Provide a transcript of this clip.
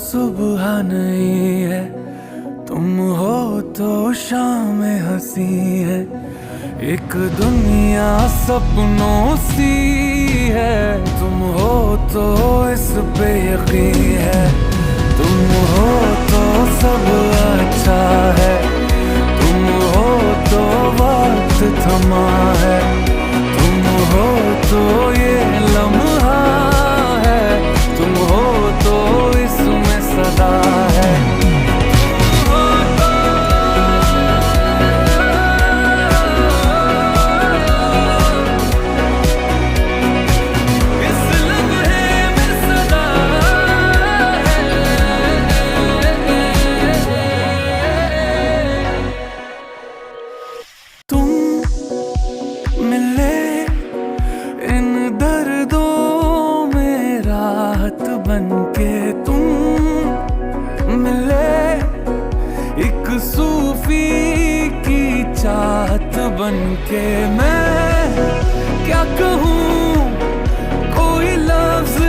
सुबह नहीं है, तुम हो तो शाम हंसी है। एक दुनिया सपनों सी है, तुम हो तो इस पे यकीन है। तुम हो तो सब अच्छा है, तुम हो तो वक्त थमा है। तुम हो तो ये लम्हा है, तुम हो तो इसमें सदा है। बनके तुम मिले, एक सूफी की चाहत बनके। मैं क्या कहूँ, कोई लफ्ज